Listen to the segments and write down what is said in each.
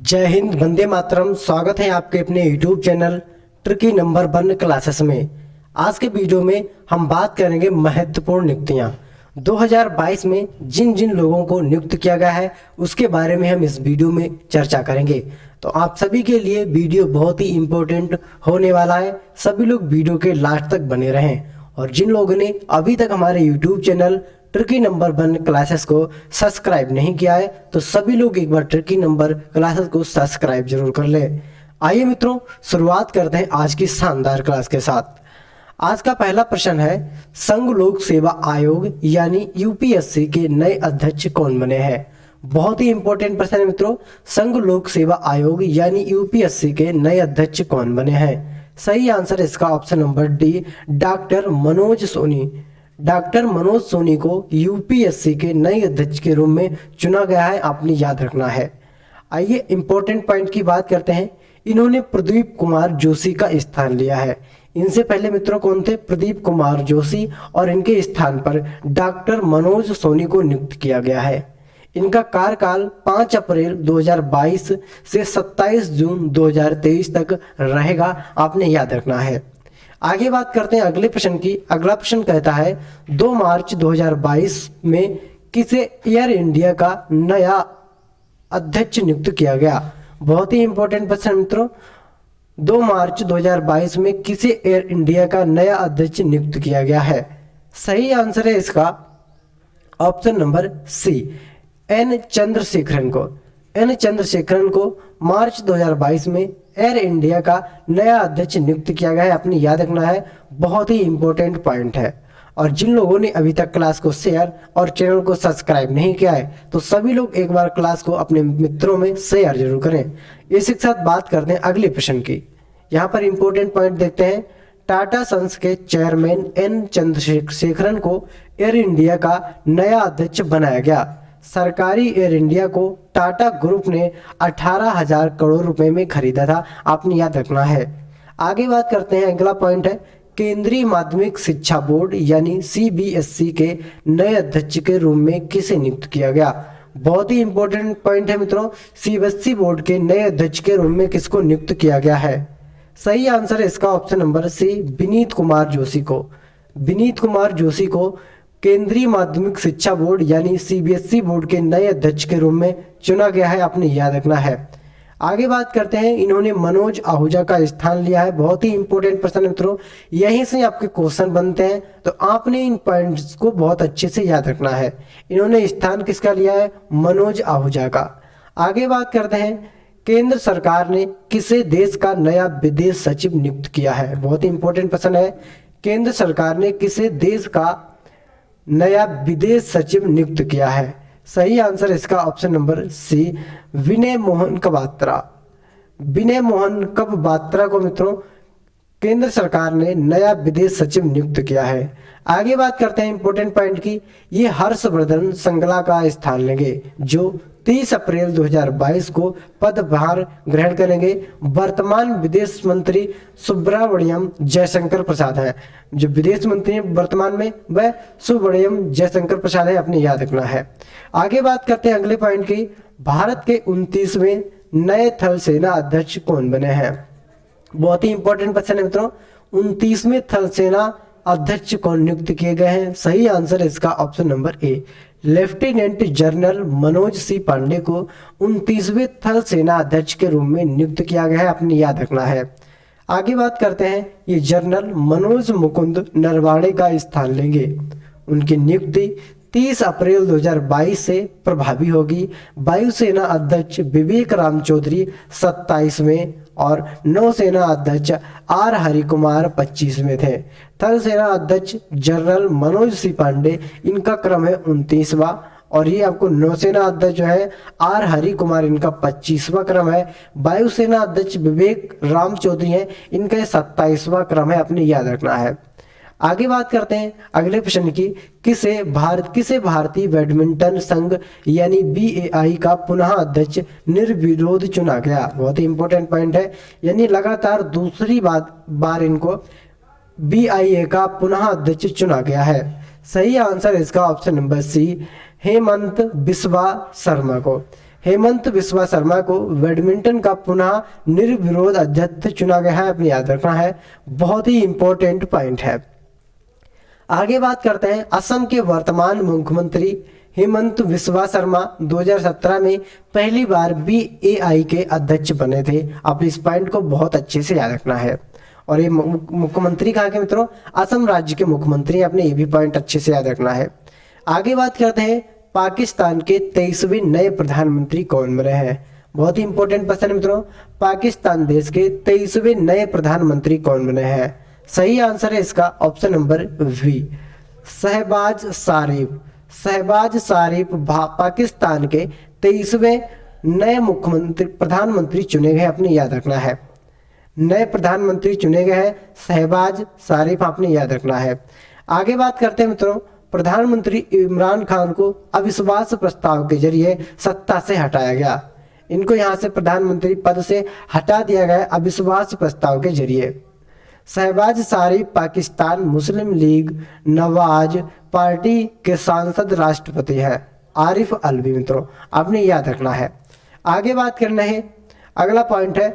जय हिंद, वंदे मातरम। स्वागत है आपके अपने YouTube channel tricky number 1 classes में। आज के वीडियो में हम बात करेंगे महत्वपूर्ण नियुक्तियां 2022 में जिन जिन लोगों को नियुक्त किया गया है उसके बारे में हम इस वीडियो में चर्चा करेंगे। तो आप सभी के लिए वीडियो बहुत ही इम्पोर्टेंट होने वाला है। सभी लोग वीडियो के लास्ट तक बने रहें और जिन लोगों ने अभी तक हमारे YouTube channel tricky number 1 classes को सब्सक्राइब नहीं किया है तो सभी लोग एक बार ट्रिकी नंबर क्लासेस को सब्सक्राइब जरूर कर ले। आइए मित्रों, शुरुआत करते हैं आज की शानदार क्लास के साथ। आज का पहला प्रश्न है, संघ लोक सेवा आयोग यानी यूपीएससी के नए अध्यक्ष कौन बने हैं। बहुत ही इंपॉर्टेंट प्रश्न है मित्रों। संघ लोक सेवा आयोग यानी यूपीएससी के नए अध्यक्ष कौन बने हैं। सही आंसर इसका option number D, doctor Manoj Soni. Doctor Manoj Soni को यूपीएससी के नए अध्यक्ष के रूप में चुना गया है, आपने याद रखना है। आइए इंपॉर्टेंट पॉइंट की बात करते हैं। इन्होंने प्रदीप कुमार जोशी का स्थान लिया है। इनसे पहले मित्रों कौन थे? प्रदीप कुमार जोशी, और इनके स्थान पर डॉक्टर मनोज सोनी को नियुक्त किया गया है। इनका कार्यकाल 5 अप्रैल 2022 से 27 जून 2023 तक रहेगा, आपने याद रखना है। आगे बात करते हैं अगले प्रश्न की। अगला प्रश्न कहता है, 2 मार्च 2022 में किसे एयर इंडिया का नया अध्यक्ष नियुक्त किया गया। बहुत ही इंपॉर्टेंट प्रश्न मित्रों। 2 मार्च 2022 में किसे एयर इंडिया का नया अध्यक्ष नियुक्त किया गया है। सही आंसर है इसका option number C, N Chandrasekaran को। एन चंद्रशेखरन को मार्च 2022 में एयर इंडिया का नया अध्यक्ष नियुक्त किया गया है, आपने याद रखना है। बहुत ही इंपॉर्टेंट पॉइंट है। और जिन लोगों ने अभी तक क्लास को शेयर और चैनल को सब्सक्राइब नहीं किया है तो सभी लोग एक बार क्लास को अपने मित्रों में शेयर जरूर करें। इसी के साथ बात करते हैं अगले प्रश्न की। यहाँ पर इंपॉर्टेंट पॉइंट देखते हैं। टाटा सन्स के चेयरमैन एन चंद्रशेखरन को एयर इंडिया का नया अध्यक्ष बनाया गया। सरकारी एयर इंडिया को टाटा ग्रुप ने 18,000 करोड़ रुपए में खरीदा था, आपने याद रखना है। आगे बात करते हैं, अगला पॉइंट है, केंद्रीय माध्यमिक शिक्षा बोर्ड यानी सीबीएसई के नए अध्यक्ष के रूप में किसे नियुक्त किया गया। बहुत ही इंपॉर्टेंट पॉइंट है मित्रों। सीबीएसई बोर्ड के नए अध्यक्ष के रूप में किसको नियुक्त किया गया है। सही आंसर है इसका option number C, Vineet Kumar Joshi को। विनीत कुमार जोशी को केंद्रीय माध्यमिक शिक्षा बोर्ड यानी सीबीएसई बोर्ड के नए अध्यक्ष के रूप में चुना गया है, आपने याद रखना है। आगे बात करते हैं, इन्होंने मनोज आहूजा का स्थान लिया है। बहुत ही इंपॉर्टेंट प्रश्न मित्रों, यहीं से आपके क्वेश्चन बनते हैं तो आपने इन पॉइंट्स को बहुत अच्छे से याद रखना है। इन्होंने स्थान किसका लिया है? मनोज आहूजा का। आगे बात करते हैं, केंद्र सरकार ने किसे देश का नया विदेश सचिव नियुक्त किया है। बहुत ही इंपॉर्टेंट प्रश्न है। केंद्र सरकार ने किसे देश का नया विदेश सचिव नियुक्त किया है। सही आंसर इसका ऑप्शन नंबर सी, विनय मोहन कबात्रा। विनय मोहन कबात्रा को मित्रों केंद्र सरकार ने नया विदेश सचिव नियुक्त किया है। आगे बात करते हैं इंपॉर्टेंट पॉइंट की। ये हर्षवर्धन श्रृंगला का स्थान लेंगे जो 30 अप्रैल 2022 को पदभार ग्रहण करेंगे। वर्तमान विदेश मंत्री सुब्रमण्यम जयशंकर प्रसाद है। जो विदेश मंत्री वर्तमान में वह सुब्रमण्यम जयशंकर प्रसाद है, अपने याद रखना है। आगे बात करते हैं अगले पॉइंट की। भारत के 29वें नए थल सेना अध्यक्ष कौन बने हैं। बहुत ही इंपॉर्टेंट क्वेश्चन है मित्रों। 29वें थल सेना अध्यक्ष कौन नियुक्त किए गए हैं। सही आंसर इसका option number A, lieutenant general Manoj C Pande को 29वें थल सेना अध्यक्ष के रूप में नियुक्त किया गया है, आपने याद रखना है। आगे बात करते हैं, ये जनरल मनोज मुकुंद नरवाणे का स्थान लेंगे। उनकी नियुक्ति 30 अप्रैल 2022 से प्रभावी होगी। वायुसेना अध्यक्ष विवेक राम चौधरी 27वें और नौसेना अध्यक्ष आर हरि कुमार 25वें थे। थल सेना अध्यक्ष जनरल मनोज सी पांडे, इनका क्रम है 29वां, और ये आपको नौसेना अध्यक्ष जो है आर हरि कुमार, इनका 25वां क्रम है। वायुसेना अध्यक्ष विवेक राम चौधरी है, इनका 27वां क्रम है, आपने याद रखना है। आगे बात करते हैं अगले प्रश्न की। किसे भारतीय बैडमिंटन संघ यानी बीएआई का पुनः अध्यक्ष निर्विरोध चुना गया। बहुत ही इंपॉर्टेंट पॉइंट है, यानी लगातार दूसरी बार इनको बीआईए का पुनः अध्यक्ष चुना गया है। सही आंसर इसका option number C, Himanta Biswa Sarma को। हेमंत बिस्वा शर्मा को बैडमिंटन का पुनः निर्विरोध अध्यक्ष चुना गया है, अपने याद रखना है, बहुत ही इंपॉर्टेंट पॉइंट है। आगे बात करते हैं, असम के वर्तमान मुख्यमंत्री हेमंत बिस्वा शर्मा 2017 में पहली बार BAI के अध्यक्ष बने थे। आप इस पॉइंट को बहुत अच्छे से याद रखना है। और ये मुख्यमंत्री कहाँ के मित्रों? असम राज्य के मुख्यमंत्री, आपने ये भी पॉइंट अच्छे से याद रखना है। आगे बात करते हैं, पाकिस्तान के 23वें नए प्रधानमंत्री कौन बने हैं? बहुत ही इंपॉर्टेंट प्रश्न है मित्रों, पाकिस्तान देश के 23वें नए प्रधानमंत्री कौन बने हैं? सही आंसर है इसका ऑप्शन नंबर बी, शहबाज शरीफ। शहबाज शरीफ पाकिस्तान के 23वें नए प्रधानमंत्री चुने गए, आपने याद रखना है। नए प्रधानमंत्री चुने गए हैं शहबाज शरीफ, आपने याद रखना है। आगे बात करते हैं मित्रों, प्रधानमंत्री इमरान खान को अविश्वास प्रस्ताव के जरिए सत्ता से हटाया गया। इनको यहां से प्रधानमंत्री पद से हटा दिया गया अविश्वास प्रस्ताव के जरिए। शहबाज शरीफ पाकिस्तान मुस्लिम लीग नवाज पार्टी के सांसद राष्ट्रपति हैं, आरिफ अलवी मित्रों, आपने याद रखना है। आगे बात करना है, अगला पॉइंट है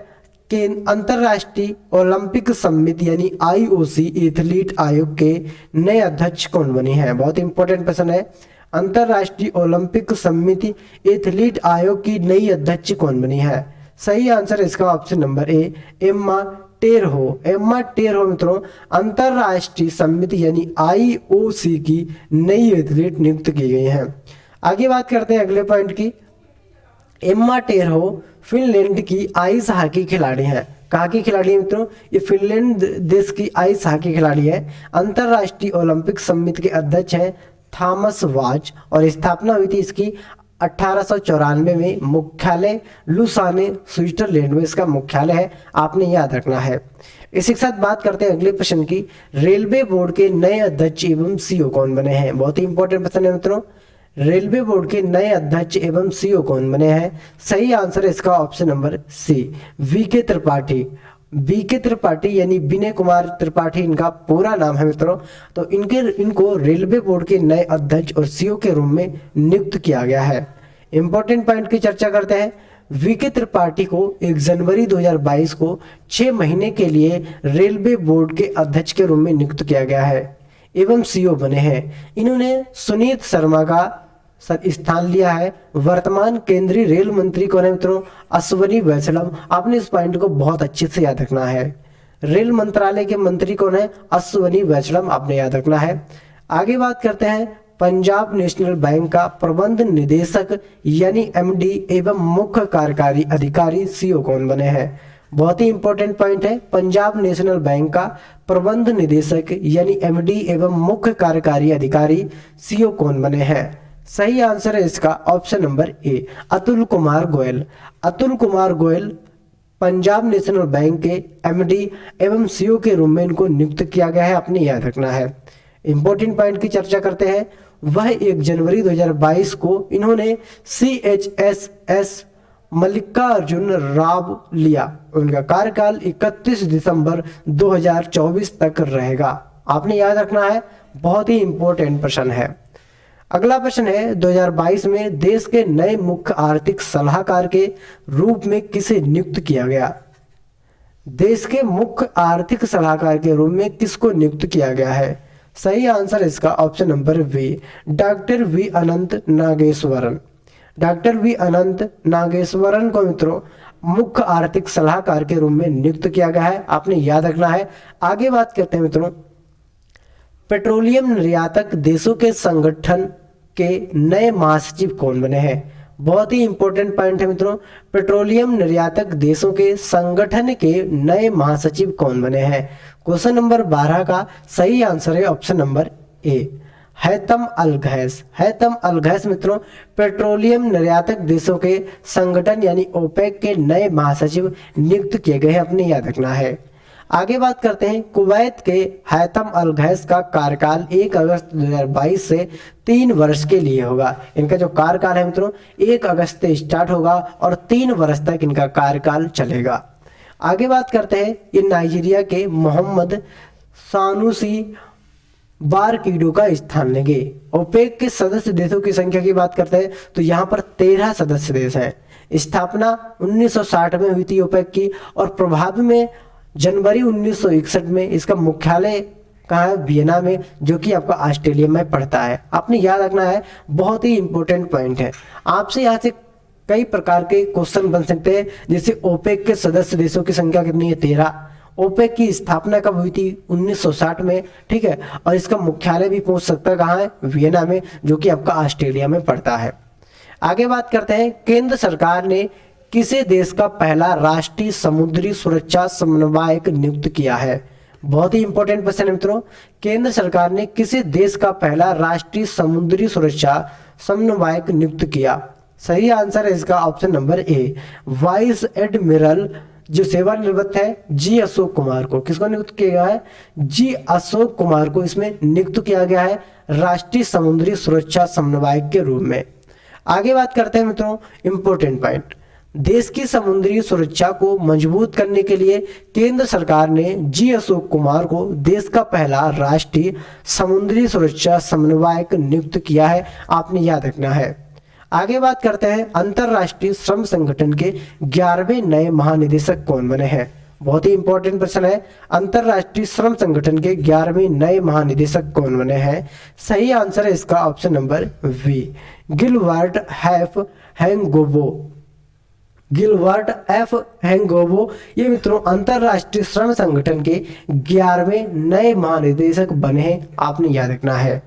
कि अंतरराष्ट्रीय ओलंपिक समिति यानी IOC एथलीट आयोग के नए अध्यक्ष कौन बनी है? बहुत इंपॉर्टेंट प्रश्न है। अंतरराष्ट्रीय ओलंपिक समिति एथलीट आयोग की नई अध्यक्ष कौन बनी है? सही आंसर इसका option number A, Emma Terho. Emma Terho मित्रों अंतरराष्ट्रीय समिति यानी IOC की नई एथलीट नियुक्त की गई है। आगे बात करते हैं अगले पॉइंट की। एम्मा टेरहो फिनलैंड की आइस हॉकी खिलाड़ी है। कहाँ की खिलाड़ी है मित्रों? ये फिनलैंड देश की आइस हॉकी खिलाड़ी है। अंतरराष्ट्रीय ओलंपिक समिति के अध्यक्ष हैं थॉमस वाच और स्थापना हुई थी इसकी 1894 में। मुख्यालय लुसाने स्विट्जरलैंड में इसका मुख्यालय है, आपने याद रखना है। इसी के साथ बात करते हैं अगले प्रश्न की। रेलवे बोर्ड के नए अध्यक्ष एवं CEO कौन बने हैं? बहुत ही इंपॉर्टेंट प्रश्न है मित्रों। रेलवे बोर्ड के नए अध्यक्ष एवं CEO कौन बने हैं? सही आंसर है इसका option number C, VK Tripathi. VK Tripathi यानी विनय कुमार त्रिपाठी इनका पूरा नाम है मित्रों। तो इनको रेलवे बोर्ड के नए अध्यक्ष और CEO के रूप में नियुक्त किया गया है। इंपॉर्टेंट पॉइंट की चर्चा करते हैं। VK त्रिपाठी को 1 जनवरी 2022 को 6 महीने के लिए रेलवे बोर्ड के अध्यक्ष के रूप में नियुक्त किया गया है एवं CEO बने हैं। इन्होंने सुनीत शर्मा का स्थान लिया है। वर्तमान केंद्रीय रेल मंत्री कौन है मित्रों? अश्वनी वैष्णव। आपने इस पॉइंट को बहुत अच्छे से याद रखना है। रेल मंत्रालय के मंत्री कौन है? अश्वनी वैष्णव, आपने याद रखना है। आगे बात करते हैं, पंजाब नेशनल बैंक का प्रबंध निदेशक यानी MD एवं मुख्य कार्यकारी अधिकारी CEO कौन बने हैं? बहुत ही इंपॉर्टेंट पॉइंट है। पंजाब नेशनल बैंक का प्रबंध निदेशक यानी MD एवं मुख्य कार्यकारी अधिकारी CEO कौन बने हैं? सही आंसर है इसका ऑप्शन नंबर ए, अतुल कुमार गोयल। अतुल कुमार गोयल पंजाब नेशनल बैंक के MD एवं CEO के रूप में इनको नियुक्त किया गया है, आपने याद रखना है। इंपॉर्टेंट पॉइंट की चर्चा करते हैं। वह 1 जनवरी 2022 को इन्होंने CHSS मल्लिकार्जुन राव लिया। उनका कार्यकाल 31 दिसंबर 2024 तक रहेगा, आपने याद रखना है। बहुत ही इंपॉर्टेंट प्रश्न है। अगला प्रश्न है, 2022 में देश के नए मुख्य आर्थिक सलाहकार के रूप में किसे नियुक्त किया गया? देश के मुख्य आर्थिक सलाहकार के रूप में किसको नियुक्त किया गया है? सही आंसर इसका option number B, doctor V Anantha Nageswaran. Doctor V Anantha Nageswaran को मित्रों मुख्य आर्थिक सलाहकार के रूप में नियुक्त किया गया है, आपने याद रखना है। आगे बात करते हैं मित्रों, पेट्रोलियम निर्यातक देशों के संगठन के नए महासचिव कौन बने हैं? बहुत ही इंपॉर्टेंट पॉइंट है मित्रों। पेट्रोलियम निर्यातक देशों के संगठन के नए महासचिव कौन बने हैं? क्वेश्चन नंबर 12 का सही आंसर है option number A, Haitham Al Ghais. Haitham Al Ghais मित्रों पेट्रोलियम निर्यातक देशों के संगठन यानी OPEC के नए महासचिव नियुक्त किए गए हैं, अपने याद रखना है। आगे बात करते हैं, कुवैत के हैतम अल गैस का कार्यकाल 1 अगस्त 2022 से 3 वर्ष के लिए होगा। इनका जो कार्यकाल है मित्रों 1 अगस्त से स्टार्ट होगा और 3 वर्ष तक इनका कार्यकाल चलेगा। आगे बात करते हैं, ये नाइजीरिया के मोहम्मद सानुसी बारकीडो का स्थान लेंगे। ओपेक के सदस्य देशों की संख्या की बात करते हैं तो यहाँ पर 13 सदस्य देश हैं। स्थापना 1960 में हुई थी ओपेक की और प्रभाव में जनवरी 1961 में इसका मुख्यालय कहाँ है, वियना में, जो कि आपका ऑस्ट्रेलिया में पड़ता है। आपने याद रखना है, बहुत ही इंपॉर्टेंट पॉइंट है। आपसे यहाँ से कई प्रकार के क्वेश्चन बन सकते हैं, जैसे ओपेक के सदस्य देशों की संख्या कितनी है, 13। ओपेक की स्थापना कब हुई थी, 1960 में, ठीक है। और इसका मुख्यालय भी पहुंच सकता है कहाँ है, वियना में, जो कि आपका ऑस्ट्रेलिया में पड़ता है। आगे बात करते हैं, केंद्र सरकार ने किसे देश का पहला राष्ट्रीय समुद्री सुरक्षा समन्वयक नियुक्त किया है। बहुत ही इंपॉर्टेंट क्वेश्चन है मित्रों। केंद्र सरकार ने किसे देश का पहला राष्ट्रीय समुद्री सुरक्षा समन्वयक नियुक्त किया। सही आंसर है इसका ऑप्शन नंबर ए, वाइस एडमिरल जो सेवानिवृत्त है जी अशोक कुमार को। किसको नियुक्त किया गया है, जी अशोक कुमार को इसमें नियुक्त किया गया है राष्ट्रीय समुद्री सुरक्षा समन्वयक के रूप में। आगे बात करते हैं मित्रों, इंपॉर्टेंट पॉइंट, देश की समुद्री सुरक्षा को मजबूत करने के लिए केंद्र सरकार ने जी अशोक कुमार को देश का पहला राष्ट्रीय समुद्री सुरक्षा समन्वयक नियुक्त किया है। आपने याद रखना है। आगे बात करते हैं, अंतरराष्ट्रीय श्रम संगठन के 11वें नए महानिदेशक कौन बने हैं। बहुत ही इंपॉर्टेंट प्रश्न है, अंतरराष्ट्रीय श्रम संगठन के 11वें नए महानिदेशक कौन बने हैं। सही आंसर है इसका option number V, Gilbert F Houngbo. Gilbert F Houngbo ये मित्रों अंतरराष्ट्रीय श्रम संगठन के 11वें नए महानिदेशक बने हैं। आपने याद रखना है।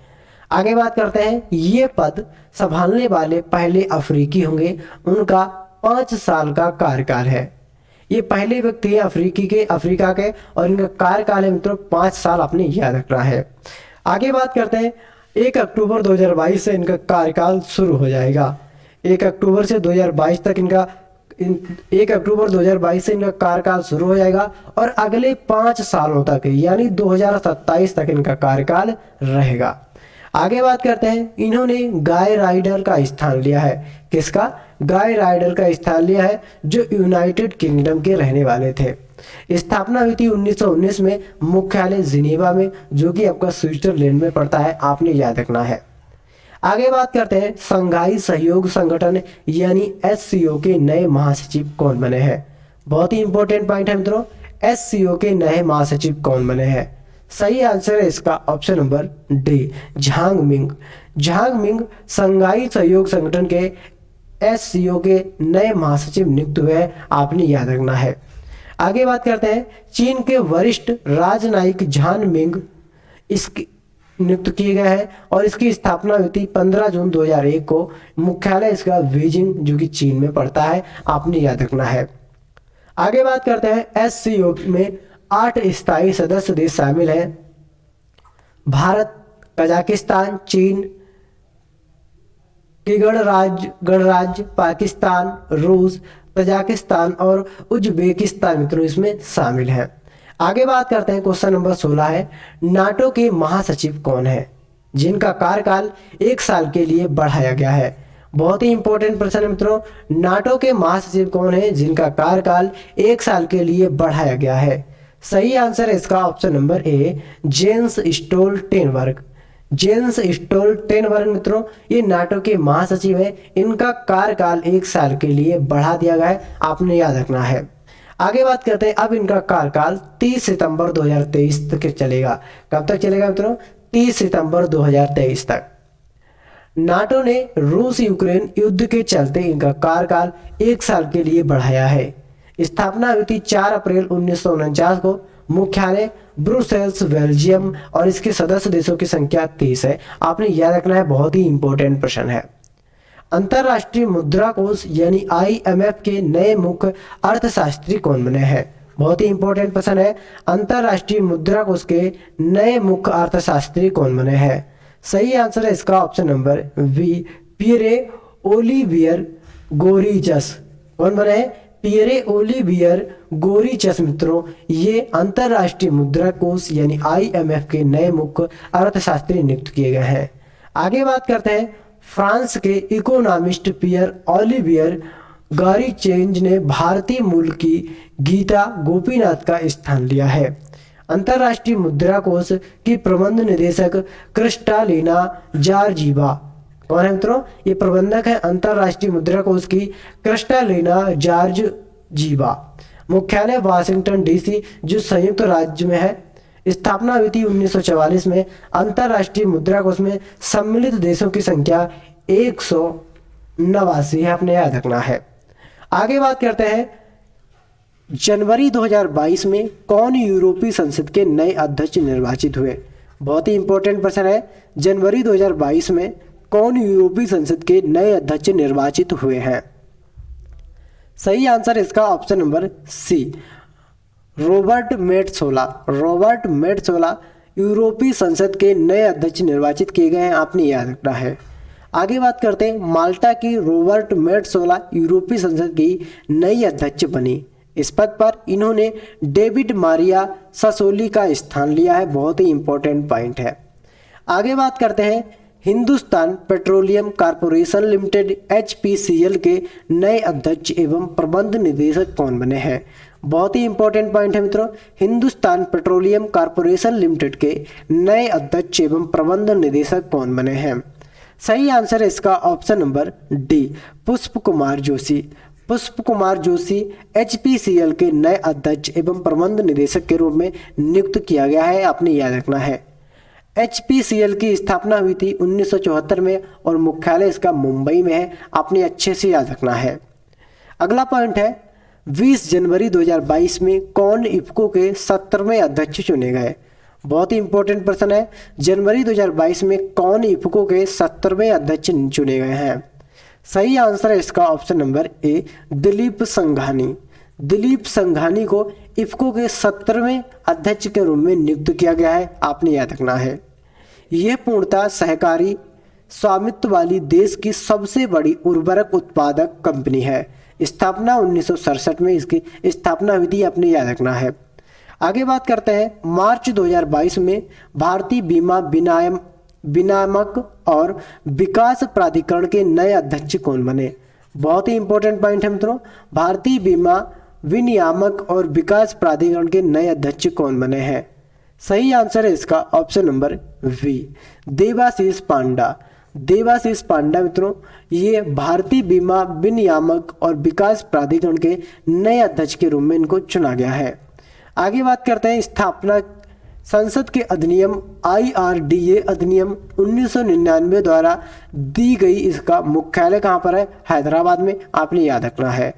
आगे बात करते हैं, ये पद संभालने वाले पहले अफ्रीकी होंगे, उनका 5 साल का कार्यकाल है। ये पहले व्यक्ति है अफ्रीका के और इनका कार्यकाल है मित्रों 5 साल। आपने याद रखना है। आगे बात करते हैं, 1 अक्टूबर 2022 से इनका कार्यकाल शुरू हो जाएगा। 1 अक्टूबर से 2022 तक इनका 1 अक्टूबर 2022 से इनका कार्यकाल शुरू हो जाएगा और अगले 5 सालों तक यानी 2027 तक इनका कार्यकाल रहेगा। आगे बात करते हैं, इन्होंने गाय राइडर का स्थान लिया है। किसका, गाय राइडर का स्थान लिया है जो यूनाइटेड किंगडम के रहने वाले थे। स्थापना हुई थी 1919 में, मुख्यालय जिनेवा में, जो कि आपका स्विट्जरलैंड में पड़ता है। आपने याद रखना है। आगे बात करते हैं, संघाई सहयोग संगठन यानी एससीओ के नए महासचिव कौन बने हैं। बहुत ही इंपॉर्टेंट पॉइंट है मित्रों, एससीओ के नए महासचिव कौन बने हैं। सही आंसर है इसका option number D, Zhang Ming. Zhang Ming Shanghai सहयोग संगठन के एससीओ के नए महासचिव नियुक्त हुए हैं। आपने याद रखना है। आगे बात करते हैं, चीन के वरिष्ठ राजनयिक झांग मिंग इसकी नियुक्त किए गए हैं और इसकी स्थापना हुई थी 15 जून 2001 को। मुख्यालय इसका बीजिंग जो कि चीन में पड़ता है। आपने याद रखना है। आगे बात करते हैं, एससीओ में 8 स्थायी सदस्य देश शामिल हैं, भारत, कजाकिस्तान, चीन के गणराज्य, पाकिस्तान, रूस, तजाकिस्तान और उज्बेकिस्तान मित्रों इसमें शामिल हैं। आगे बात करते हैं, क्वेश्चन नंबर 16 है, नाटो के महासचिव कौन है जिनका कार्यकाल 1 साल के लिए बढ़ाया गया है। बहुत ही इंपॉर्टेंट प्रश्न है मित्रों, नाटो के महासचिव कौन है जिनका कार्यकाल 1 साल के लिए बढ़ाया गया है। सही आंसर है इसका ऑप्शन नंबर ए, जेंस स्टोल्टेनबर्ग। जेंस स्टोल्टेनबर्ग मित्रों ये नाटो के महासचिव हैं। इनका कार्यकाल 1 साल के लिए बढ़ा दिया गया है। आपने याद रखना है। आगे बात करते हैं, अब इनका कार्यकाल 30 सितंबर 2023 तक चलेगा। कब तक चलेगा मित्रों, 30 सितंबर 2023 तक। नाटो ने रूस यूक्रेन युद्ध के चलते इनका कार्यकाल 1 साल के लिए बढ़ाया है। स्थापना हुई थी 4 अप्रैल 1949 को। मुख्यालय ब्रुसेल्स, बेल्जियम और इसके सदस्य देशों की संख्या 30 है। आपने याद रखना है, बहुत ही इंपॉर्टेंट प्रश्न है। अंतरराष्ट्रीय मुद्रा कोष यानी IMF के नए मुख्य अर्थशास्त्री कौन बने हैं। बहुत ही इंपॉर्टेंट प्रश्न है, अंतरराष्ट्रीय मुद्रा कोष के नए मुख्य अर्थशास्त्री कौन बने हैं। सही आंसर है इसका option number B, Pierre Olivier Gourinchas. कौन बने हैं, पियरे ओलिवियर गोरिचस मित्रों ये अंतरराष्ट्रीय मुद्रा कोष यानी IMF के नए मुख्य अर्थशास्त्री नियुक्त किए गए हैं। आगे बात करते हैं, फ्रांस के इकोनॉमिस्ट पियर ओलिवियर गारिचेंज ने भारतीय मूल की गीता गोपीनाथ का स्थान लिया है। अंतर्राष्ट्रीय मुद्रा कोष की प्रबंध निदेशक क्रिस्टालिना जॉर्जीवा। कौन है मित्रों? ये प्रबंधक है अंतर्राष्ट्रीय मुद्रा कोष की क्रिस्टालिना जॉर्जीवा। मुख्यालय वाशिंगटन डीसी जो संयुक्त राज्य में है। स्थापना हुई थी 1944 में। अंतर्राष्ट्रीय मुद्रा कोष में सम्मिलित देशों की संख्या 189 है, आपने याद रखना है। आगे बात करते हैं, जनवरी 2022 में कौन यूरोपीय संसद के नए अध्यक्ष निर्वाचित हुए? बहुत ही इंपॉर्टेंट प्रश्न है। जनवरी 2022 में कौन यूरोपीय संसद के नए अध्यक्ष निर्वाचित हुए हैं? सही आंसर इसका option number C, Robert Metsola. Robert Metsola यूरोपीय संसद के नए अध्यक्ष निर्वाचित किए गए हैं, आपने याद रखना है। आगे बात करते हैं, माल्टा की रॉबर्ट मेट्सोला यूरोपीय संसद की नई अध्यक्ष बनी। इस पद पर इन्होंने डेविड मारिया सासोली का स्थान लिया है। बहुत ही इंपॉर्टेंट पॉइंट है। आगे बात करते हैं, Hindustan petroleum corporation limited HPCL के नए अध्यक्ष एवं प्रबंध निदेशक कौन बने हैं? बहुत ही इंपॉर्टेंट पॉइंट है मित्रों। हिंदुस्तान पेट्रोलियम कॉर्पोरेशन लिमिटेड के नए अध्यक्ष एवं प्रबंध निदेशक कौन बने हैं? सही आंसर है इसका ऑप्शन नंबर डी, पुष्प कुमार जोशी। पुष्प कुमार जोशी HPCL के नए अध्यक्ष एवं प्रबंध निदेशक के रूप में नियुक्त किया गया है, आपने याद रखना है। HPCL की स्थापना हुई थी 1974 में और मुख्यालय इसका मुंबई में है, आपने अच्छे से याद रखना है। अगला पॉइंट है, 20 जनवरी 2022 में कौन इफ्को के 17वें अध्यक्ष चुने गए? बहुत ही इंपॉर्टेंट प्रश्न है। जनवरी 2022 में कौन इफ्को के 17वें अध्यक्ष चुने गए हैं? सही आंसर है इसका ऑप्शन नंबर ए, दिलीप संघानी। दिलीप संघानी को इफ्को के 17वें अध्यक्ष के रूप में नियुक्त किया गया है, आपने याद रखना है। यह पूर्णतः सहकारी स्वामित्व वाली देश की सबसे बड़ी उर्वरक उत्पादक कंपनी है। स्थापना 1967 में इसकी स्थापना हुई थी, आपने याद रखना है। आगे बात करते हैं, मार्च 2022 में भारतीय बीमा विनियामक और विकास प्राधिकरण के नए अध्यक्ष कौन बने? बहुत ही इंपॉर्टेंट पॉइंट है मित्रों। भारतीय बीमा विनियामक और विकास प्राधिकरण के नए अध्यक्ष कौन बने हैं? सही आंसर है इसका ऑप्शन नंबर वी, देवाशीष पांडा। देवाशीष पांडा मित्रों, ये भारतीय बीमा विनियामक और विकास प्राधिकरण के नए अध्यक्ष के रूप में इनको चुना गया है। आगे बात करते हैं, स्थापना संसद के अधिनियम IRDA अधिनियम 1999 द्वारा दी गई। इसका मुख्यालय कहाँ पर है? हैदराबाद में, आपने याद रखना है।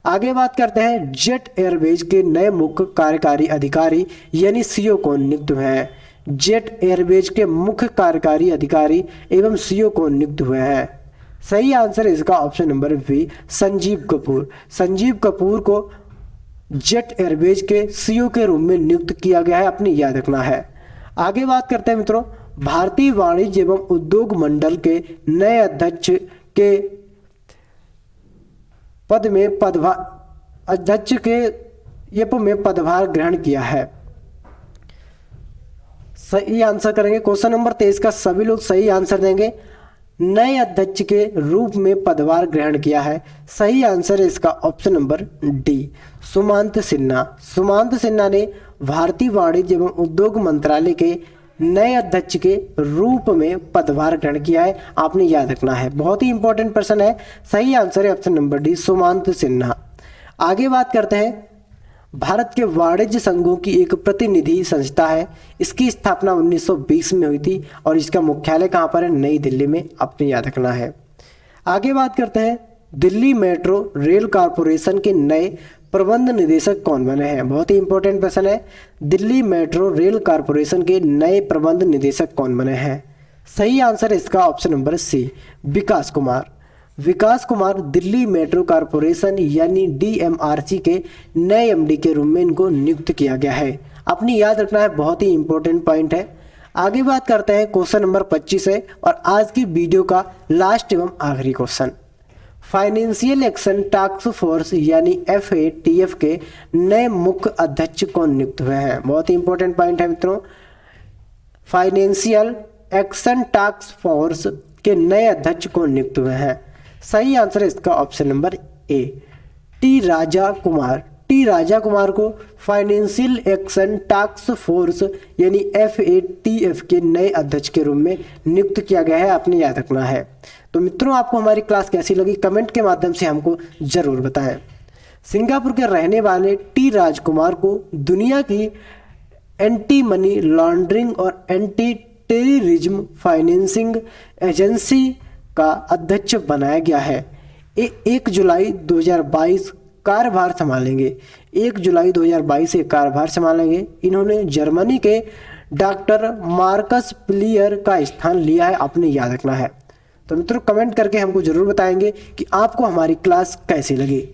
आगे बात करते हैं, जेट एयरवेज के नए मुख्य कार्यकारी अधिकारी यानी CEO कौन नियुक्त हुए हैं? जेट एयरवेज के मुख्य कार्यकारी अधिकारी एवं CEO कौन नियुक्त हुए हैं? सही आंसर है इसका option number B, Sanjeev Kapoor. Sanjeev Kapoor को जेट एयरवेज के CEO के रूप में नियुक्त किया गया है, आपने याद रखना है। आगे बात करते हैं मित्रों, भारतीय वाणिज्य एवं उद्योग मंडल के नए अध्यक्ष के पद में अध्यक्ष के पदभार ग्रहण किया है। सही आंसर करेंगे। क्वेश्चन नंबर 23 का सभी लोग सही आंसर देंगे। नए अध्यक्ष के रूप में पदभार ग्रहण किया है। सही आंसर है इसका option number D, Sumant Sinha. Sumant Sinha ने भारतीय वाणिज्य एवं उद्योग मंत्रालय के नए अध्यक्ष के रूप में पदभार ग्रहण किया है, आपने याद रखना है। बहुत ही इंपॉर्टेंट प्रश्न है। सही आंसर है option number D, Sumant Sinha. आगे बात करते हैं, भारत के वाणिज्य संघों की एक प्रतिनिधि संस्था है। इसकी स्थापना 1920 में हुई थी और इसका मुख्यालय कहाँ पर है? नई दिल्ली में, आपने याद रखना है। आगे बात करते हैं, दिल्ली मेट्रो रेल कॉरपोरेशन के नए प्रबंध निदेशक कौन बने हैं? बहुत ही इंपॉर्टेंट प्रश्न है। दिल्ली मेट्रो रेल कॉरपोरेशन के नए प्रबंध निदेशक कौन बने हैं? सही आंसर है इसका ऑप्शन नंबर सी, विकास कुमार। विकास कुमार दिल्ली मेट्रो कॉरपोरेशन यानी DMRC के नए MD के रूप में इनको नियुक्त किया गया है, अपनी याद रखना है। बहुत ही इंपॉर्टेंट पॉइंट है। आगे बात करते हैं, क्वेश्चन नंबर 25 है और आज की वीडियो का लास्ट एवं आखिरी question. Financial action task force यानी FATF के नए मुख्य अध्यक्ष कौन नियुक्त हुए हैं? बहुत ही इंपॉर्टेंट पॉइंट है मित्रों। फाइनेंशियल एक्शन टास्क फोर्स के नए अध्यक्ष कौन नियुक्त हुए हैं? सही आंसर है इसका option number A, T Raja Kumar. T Raja Kumar को फाइनेंशियल एक्शन टास्क फोर्स यानी FATF के नए अध्यक्ष के रूप में नियुक्त किया गया है, आपने याद रखना है। तो मित्रों, आपको हमारी क्लास कैसी लगी कमेंट के माध्यम से हमको जरूर बताएं। सिंगापुर के रहने वाले टी राजकुमार को दुनिया की एंटी मनी लॉन्ड्रिंग और एंटी टेररिज्म फाइनेंसिंग एजेंसी का अध्यक्ष बनाया गया है। 1 जुलाई 2022 कार्यभार संभालेंगे। 1 जुलाई 2022 से कार्यभार संभालेंगे। इन्होंने जर्मनी के डॉक्टर मार्कस प्लियर का स्थान लिया है, आपने याद रखना है। तो मित्रों, कमेंट करके हमको जरूर बताएंगे कि आपको हमारी क्लास कैसी लगी।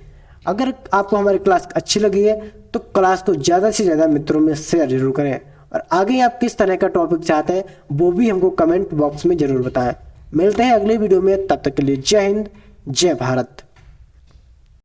अगर आपको हमारी क्लास अच्छी लगी है तो क्लास को ज़्यादा से ज़्यादा मित्रों में शेयर जरूर करें, और आगे आप किस तरह का टॉपिक चाहते हैं वो भी हमको कमेंट बॉक्स में जरूर बताएं। मिलते हैं अगले वीडियो में, तब तक के लिए जय हिंद, जय भारत।